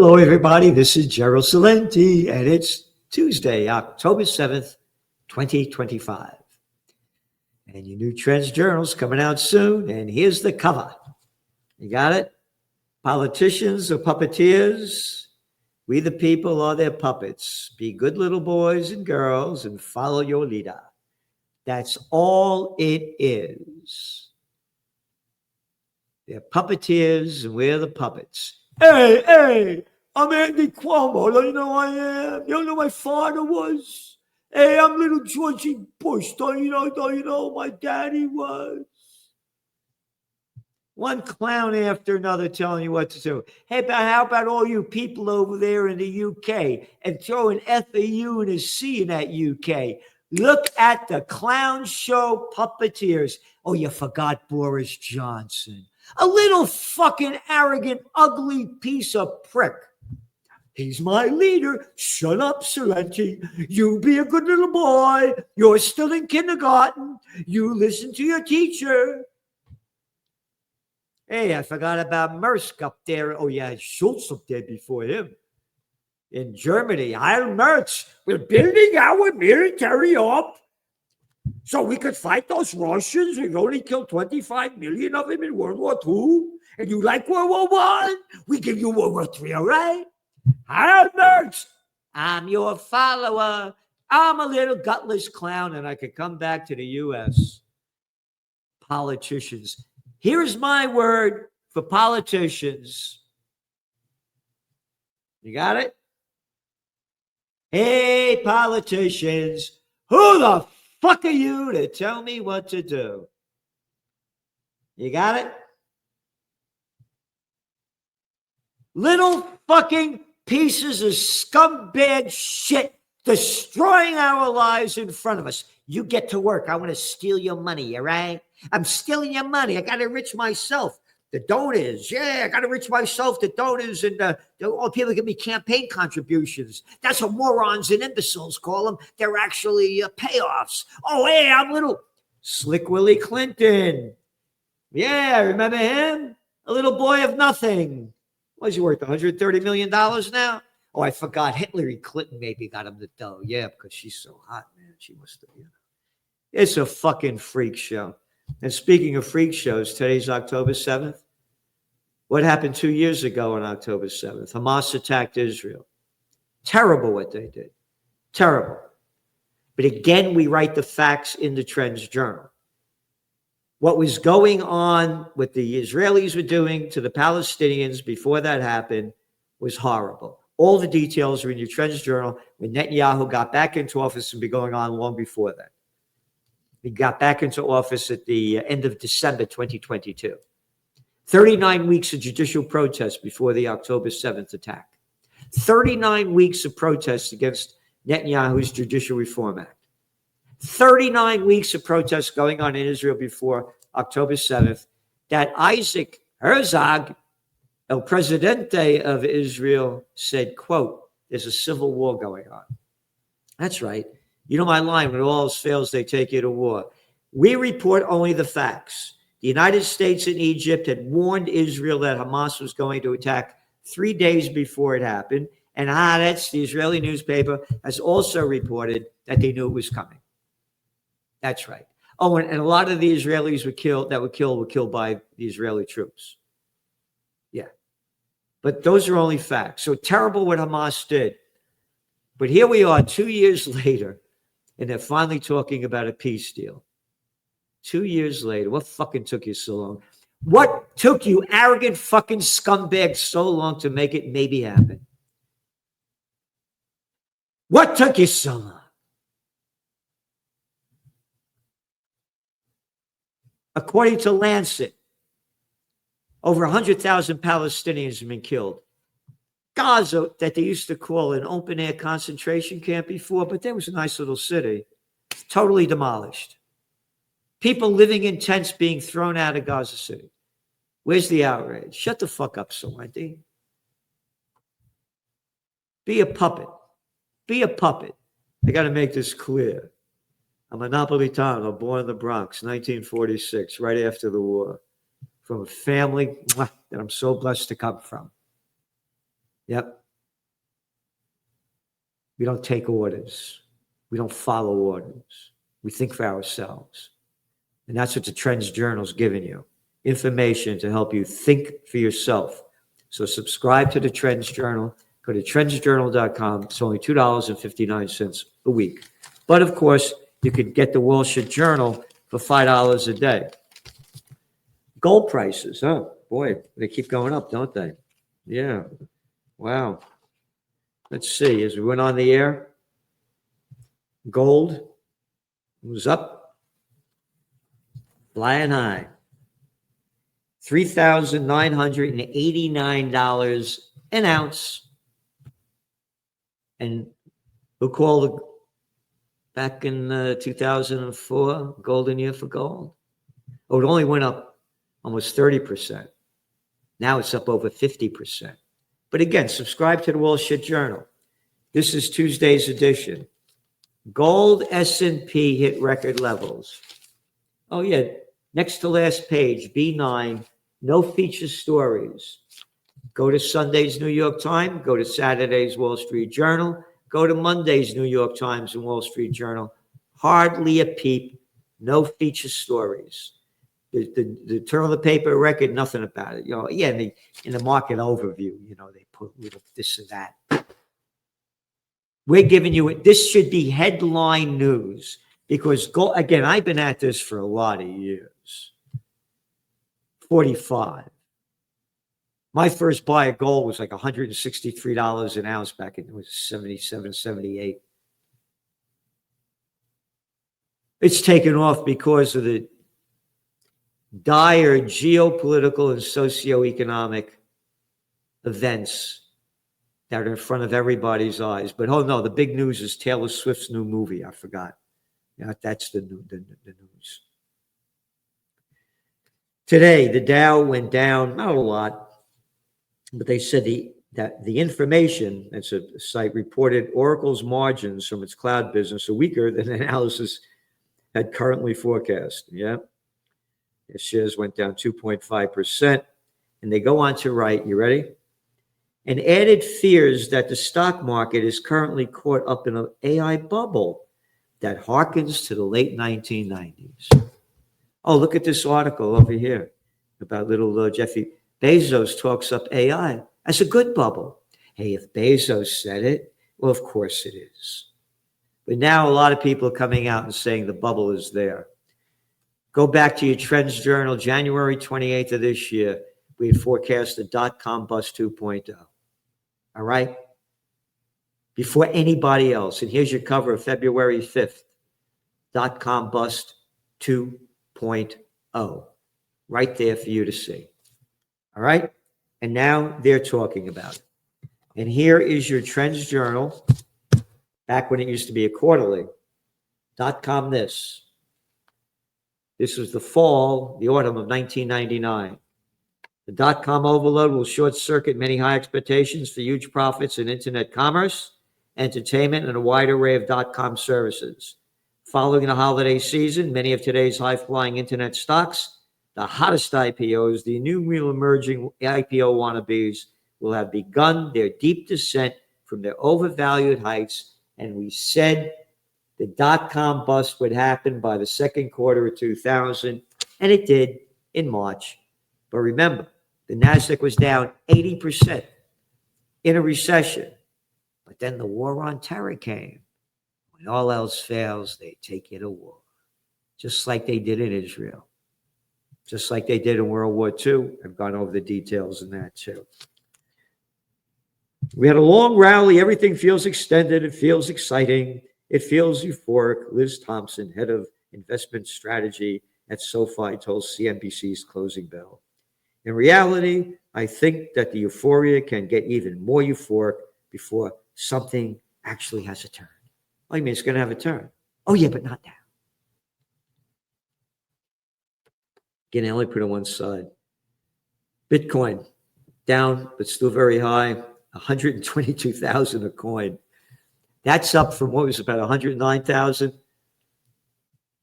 Hello, everybody. This is Gerald Salenti, and it's Tuesday, October 7th, 2025. And your new Trends Journal's coming out soon, and here's the cover. You got it? Politicians are puppeteers. We the people are their puppets. Be good little boys and girls and follow your leader. That's all it is. They're puppeteers, and we're the puppets. Hey, I'm Andy Cuomo. Don't you know who I am? You don't know who my father was? Hey, I'm little Georgie Bush. Don't you know who my daddy was? One clown after another telling you what to do. Hey, how about all you people over there in the UK and throw an F a U and a C in that UK? Look at the clown show puppeteers. Oh, you forgot Boris Johnson. A little fucking arrogant, ugly piece of prick. He's my leader. Shut up, Salenti. You be a good little boy. You're still in kindergarten. You listen to your teacher. Hey, I forgot about Maersk up there. Oh, yeah, Schultz up there before him. In Germany, Heil Merz. We're building our military up so we could fight those Russians. We've only killed 25 million of them in World War II. And you like World War I? We give you World War III, all right? Heil Merz. I'm your follower. I'm a little gutless clown, and I could come back to the U.S. Politicians. Here's my word for politicians. You got it? Hey, politicians, who the fuck are you to tell me what to do? You got it? Little fucking pieces of scumbag shit destroying our lives in front of us. You get to work. I want to steal your money, all right? I'm stealing your money. I got to enrich myself. The donors, yeah, I got to enrich myself. The donors and all people give me campaign contributions. That's what morons and imbeciles call them. They're actually payoffs. Oh, hey, I'm little Slick Willie Clinton. Yeah, remember him? A little boy of nothing. What's he worth, $130 million now? Oh, I forgot. Hillary Clinton maybe got him the dough. Yeah, because she's so hot, man. She must have, It's a fucking freak show. And speaking of freak shows, today's October 7th. What happened 2 years ago on October 7th? Hamas attacked Israel. Terrible what they did. Terrible. But again, we write the facts in the Trends Journal. What was going on, what the Israelis were doing to the Palestinians before that happened was horrible. All the details are in your Trends Journal when Netanyahu got back into office and been going on long before that. He got back into office at the end of December 2022. 39 weeks of judicial protests before the October 7th attack. 39 weeks of protests against Netanyahu's Judicial Reform Act. 39 weeks of protests going on in Israel before October 7th that Isaac Herzog, El Presidente of Israel, said, quote, there's a civil war going on. That's right. You know my line, when all else fails, they take you to war. We report only the facts. The United States and Egypt had warned Israel that Hamas was going to attack 3 days before it happened. And Haaretz, the Israeli newspaper, has also reported that they knew it was coming. That's right. Oh, and a lot of the Israelis were killed by the Israeli troops. Yeah. But those are only facts. So terrible what Hamas did. But here we are 2 years later. And they're finally talking about a peace deal. 2 years later, what fucking took you so long? What took you, arrogant fucking scumbag, so long to make it maybe happen? What took you so long? According to Lancet, over 100,000 Palestinians have been killed. Gaza, that they used to call an open-air concentration camp before, but there was a nice little city, totally demolished. People living in tents being thrown out of Gaza City. Where's the outrage? Shut the fuck up, Salenti. Be a puppet. Be a puppet. I got to make this clear. I'm a Napolitano, born in the Bronx, 1946, right after the war, from a family that I'm so blessed to come from. Yep. We don't take orders. We don't follow orders. We think for ourselves. And that's what the Trends Journal's giving you. Information to help you think for yourself. So subscribe to the Trends Journal. Go to trendsjournal.com. It's only $2.59 a week. But of course, you could get the Wall Street Journal for $5 a day. Gold prices, oh boy, they keep going up, don't they? Yeah. Wow. Let's see. As we went on the air, gold was up, flying high. $3,989 an ounce. And recall the back in 2004, golden year for gold. Oh, it only went up almost 30%. Now it's up over 50%. But again, subscribe to the Wall Street Journal. This is Tuesday's edition. Gold S&P hit record levels. Oh yeah, next to last page, B9, no feature stories. Go to Sunday's New York Times, go to Saturday's Wall Street Journal, go to Monday's New York Times and Wall Street Journal. Hardly a peep, no feature stories. The turn of the paper record, nothing about it. Yeah, in the market overview, they put little this or that. We're giving you it. This should be headline news because gold, again, I've been at this for a lot of years. 45. My first buy of gold was like $163 an ounce back in, it was 77, 78. It's taken off because of the dire geopolitical and socioeconomic events that are in front of everybody's eyes. But oh no, the big news is Taylor Swift's new movie. I forgot. Yeah, that's the news. Today, the Dow went down, not a lot, but they said that the information, that's a site, reported Oracle's margins from its cloud business are weaker than analysis had currently forecast. Yeah. The shares went down 2.5%. And they go on to write, you ready? And added fears that the stock market is currently caught up in an AI bubble that harkens to the late 1990s. Oh, look at this article over here about little Jeffy Bezos talks up AI as a good bubble. Hey, if Bezos said it, well, of course it is. But now a lot of people are coming out and saying the bubble is there. Go back to your Trends Journal, January 28th of this year. We had forecast the dot-com bust 2.0. All right? Before anybody else. And here's your cover of February 5th. Dot-com bust 2.0. Right there for you to see. All right? And now they're talking about it. And here is your Trends Journal, back when it used to be a quarterly. .com this. This was the fall, the autumn of 1999. The dot-com overload will short-circuit many high expectations for huge profits in internet commerce, entertainment, and a wide array of dot-com services. Following the holiday season, many of today's high-flying internet stocks, the hottest IPOs, the new real emerging IPO wannabes, will have begun their deep descent from their overvalued heights, and we said the dot-com bust would happen by the second quarter of 2000, and it did in March. But remember, the NASDAQ was down 80% in a recession. But then the war on terror came. When all else fails, they take you to war. Just like they did in Israel. Just like they did in World War II. I've gone over the details in that too. We had a long rally. Everything feels extended. It feels exciting. It feels euphoric. Liz Thompson, head of investment strategy at SoFi, told CNBC's Closing Bell. In reality, I think that the euphoria can get even more euphoric before something actually has a turn. Oh, you mean it's going to have a turn? Oh, yeah, but not now. Again, I only put it on one side. Bitcoin, down, but still very high, 122,000 a coin. That's up from what was about 109,000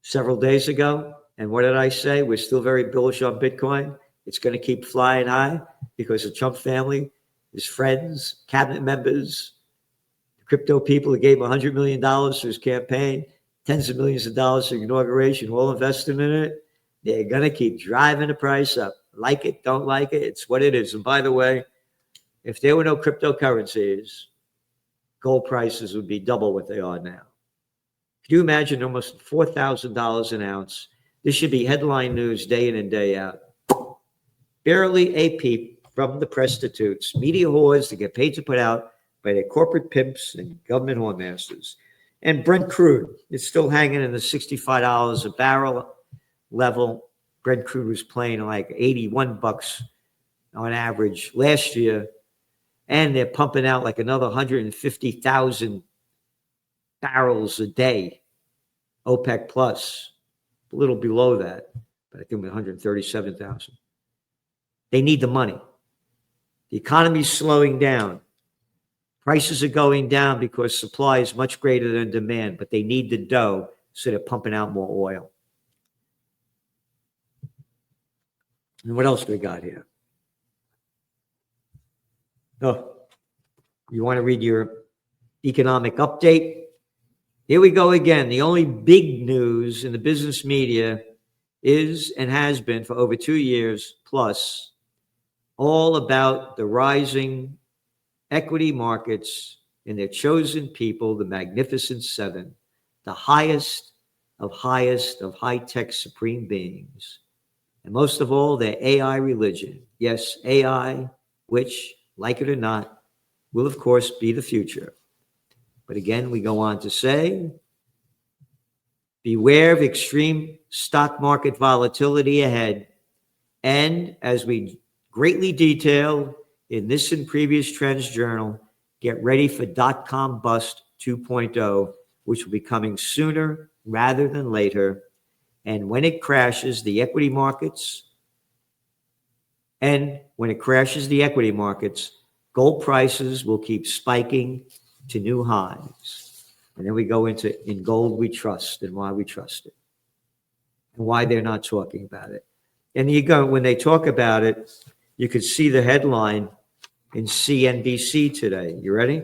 several days ago. And what did I say? We're still very bullish on Bitcoin. It's going to keep flying high because the Trump family his friends, cabinet members, crypto people that gave him $100 million to his campaign, tens of millions of dollars for inauguration, all invested in it. They're going to keep driving the price up. Like it, don't like it, it's what it is. And by the way, if there were no cryptocurrencies, gold prices would be double what they are now. Can you imagine almost $4,000 an ounce? This should be headline news day in and day out. Barely a peep from the prostitutes, media whores that get paid to put out by their corporate pimps and government whoremasters. And Brent crude is still hanging in the $65 a barrel level. Brent crude was playing like 81 bucks on average last year. And they're pumping out like another 150,000 barrels a day. OPEC plus, a little below that, but I think 137,000. They need the money. The economy's slowing down. Prices are going down because supply is much greater than demand, but they need the dough, so they're pumping out more oil. And what else do we got here? Oh, you want to read your economic update? Here we go again. The only big news in the business media is and has been for over 2 years plus all about the rising equity markets and their chosen people, the Magnificent Seven, the highest of high-tech supreme beings. And most of all, their AI religion. Yes, AI, which, like it or not, will of course be the future. But again, we go on to say, beware of extreme stock market volatility ahead. And as we greatly detail in this and previous Trends Journal, get ready for .com bust 2.0, which will be coming sooner rather than later. And when it crashes the equity markets, gold prices will keep spiking to new highs. And then we go into in gold we trust and why we trust it and why they're not talking about it. And you go, when they talk about it, you could see the headline in CNBC today. You ready?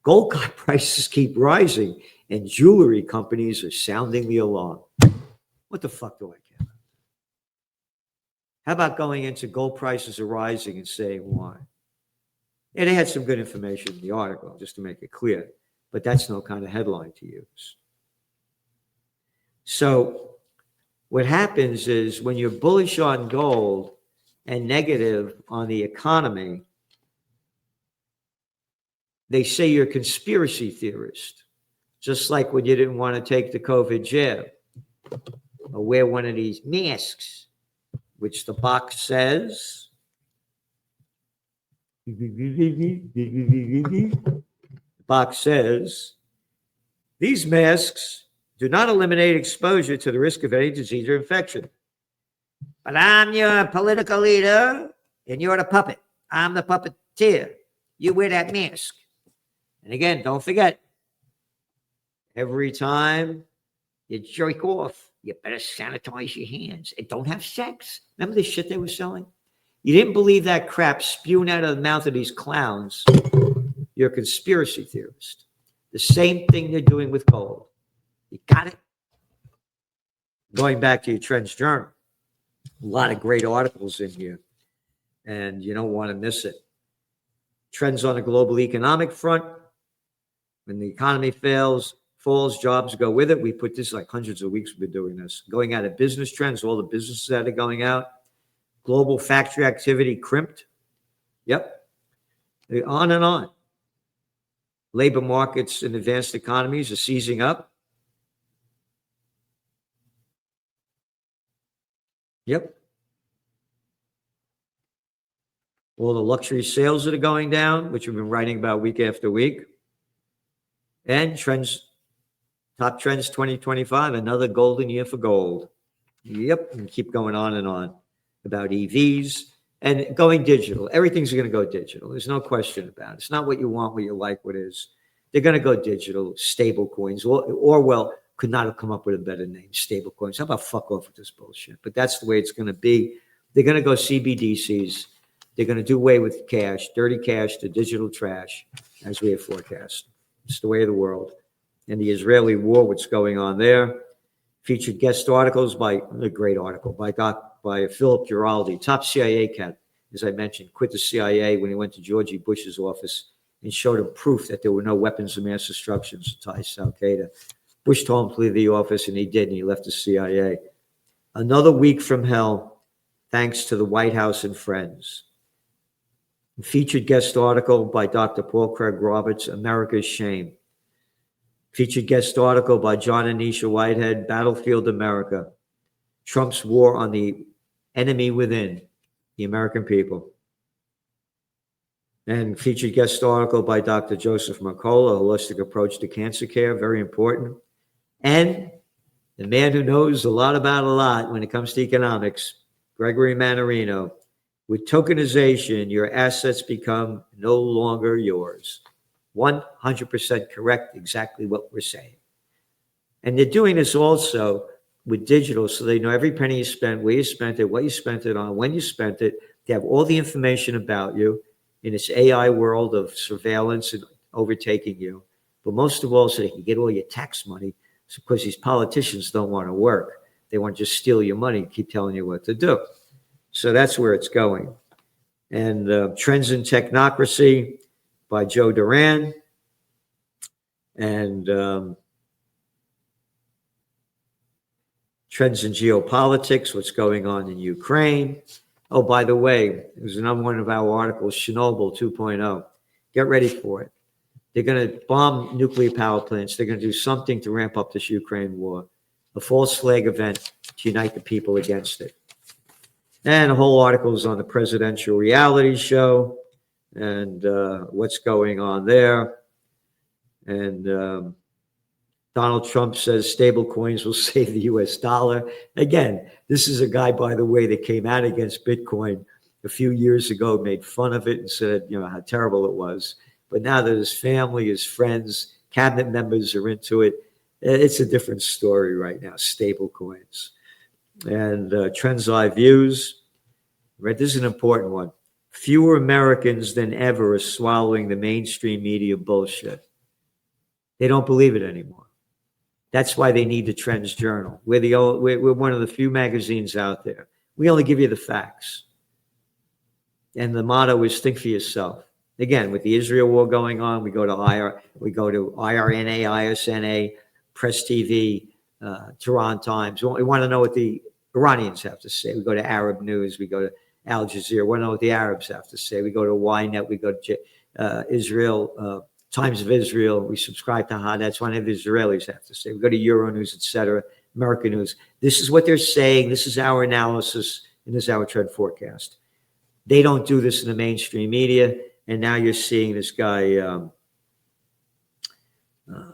Gold prices keep rising and jewelry companies are sounding the alarm. What the fuck do I care about? How about going into gold prices are rising and saying why? And they had some good information in the article, just to make it clear, but that's no kind of headline to use. So what happens is when you're bullish on gold and negative on the economy, they say you're a conspiracy theorist, just like when you didn't want to take the COVID jab or wear one of these masks, which the box says, the box says, these masks do not eliminate exposure to the risk of any disease or infection. But I'm your political leader, and you're the puppet. I'm the puppeteer. You wear that mask. And again, don't forget, every time you jerk off, you better sanitize your hands and don't have sex. Remember the shit they were selling? You didn't believe that crap spewing out of the mouth of these clowns. You're a conspiracy theorist. The same thing they're doing with gold. You got it? Going back to your Trends Journal, a lot of great articles in here, and you don't want to miss it. Trends on the global economic front. When the economy falls, jobs go with it. We put this like hundreds of weeks we've been doing this. Going out of business trends, all the businesses that are going out. Global factory activity crimped. Yep. On and on. Labor markets in advanced economies are seizing up. Yep. All the luxury sales that are going down, which we've been writing about week after week. And trends, top trends 2025, another golden year for gold. Yep. And keep going on and on about EVs and going digital. Everything's going to go digital. There's no question about it. It's not what you want, what you like, what is. They're going to go digital, stable coins. Orwell could not have come up with a better name, stable coins. How about fuck off with this bullshit? But that's the way it's going to be. They're going to go CBDCs. They're going to do away with cash, dirty cash to digital trash, as we have forecast. It's the way of the world. And the Israeli war, what's going on there. Featured guest articles by a great article by Philip Giraldi, top CIA cat, as I mentioned, quit the CIA when he went to George Bush's office and showed him proof that there were no weapons of mass destruction ties to Al Qaeda. Bush told him to leave the office, and he did, and he left the CIA. Another week from hell, thanks to the White House and friends. A featured guest article by Dr. Paul Craig Roberts, America's Shame. Featured guest article by John and Nisha Whitehead, Battlefield America, Trump's war on the enemy within, the American people. And featured guest article by Dr. Joseph Mercola, Holistic Approach to Cancer Care, very important. And the man who knows a lot about a lot when it comes to economics, Gregory Mannarino, with tokenization, your assets become no longer yours. 100% correct, exactly what we're saying. And they're doing this also with digital, so they know every penny you spent, where you spent it, what you spent it on, when you spent it. They have all the information about you in this AI world of surveillance and overtaking you. But most of all, so they can get all your tax money, because these politicians don't want to work. They want to just steal your money and keep telling you what to do. So that's where it's going. And Trends in Technocracy by Joe Duran. And Trends in Geopolitics, what's going on in Ukraine. Oh, by the way, it was another one of our articles, Chernobyl 2.0. Get ready for it. They're going to bomb nuclear power plants. They're going to do something to ramp up this Ukraine war. A false flag event to unite the people against it. And a whole article is on the presidential reality show and what's going on there. And Donald Trump says stable coins will save the U.S. dollar. Again, this is a guy, by the way, that came out against Bitcoin a few years ago, made fun of it and said, how terrible it was. But now that his family, his friends, cabinet members are into it, it's a different story right now, stable coins. And Trends I Views, right? This is an important one. Fewer Americans than ever are swallowing the mainstream media bullshit. They don't believe it anymore. That's why they need the Trends Journal. We're one of the few magazines out there. We only give you the facts. And the motto is think for yourself. Again, with the Israel war going on, we go to IRNA, ISNA, Press TV, Tehran Times. We want to know what the Iranians have to say. We go to Arab News. We go to Al Jazeera. We want to know what the Arabs have to say. We go to Ynet. We go to Israel, Times of Israel. We subscribe to Haaretz. What the Israelis have to say. We go to Euronews, etc., American News. This is what they're saying. This is our analysis, and this is our trend forecast. They don't do this in the mainstream media, and now you're seeing this guy,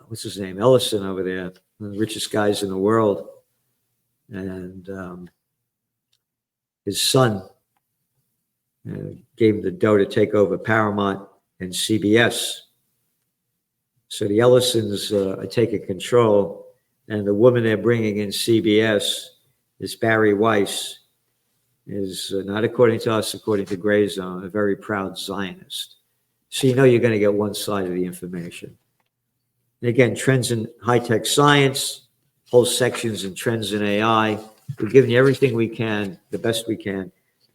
what's his name, Ellison over there, one of the richest guys in the world, and his son gave him the dough to take over Paramount and CBS. So the Ellisons are taking control, and the woman they're bringing in CBS is Barry Weiss, is not according to us, according to Gray Zone, a very proud Zionist. So you're going to get one side of the information. And again, Trends in High-Tech Science, whole sections in Trends in AI. We're giving you everything we can, the best we can.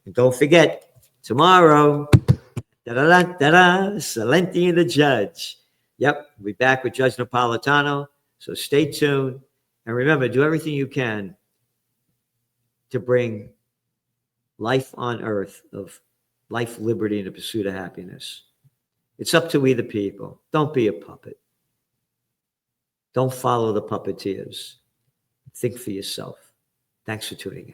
And don't forget, tomorrow, Salenti and the Judge. Yep, we'll be back with Judge Napolitano. So stay tuned. And remember, do everything you can to bring life on earth of life, liberty, and the pursuit of happiness. It's up to we the people. Don't be a puppet. Don't follow the puppeteers. Think for yourself. Thanks for tuning in.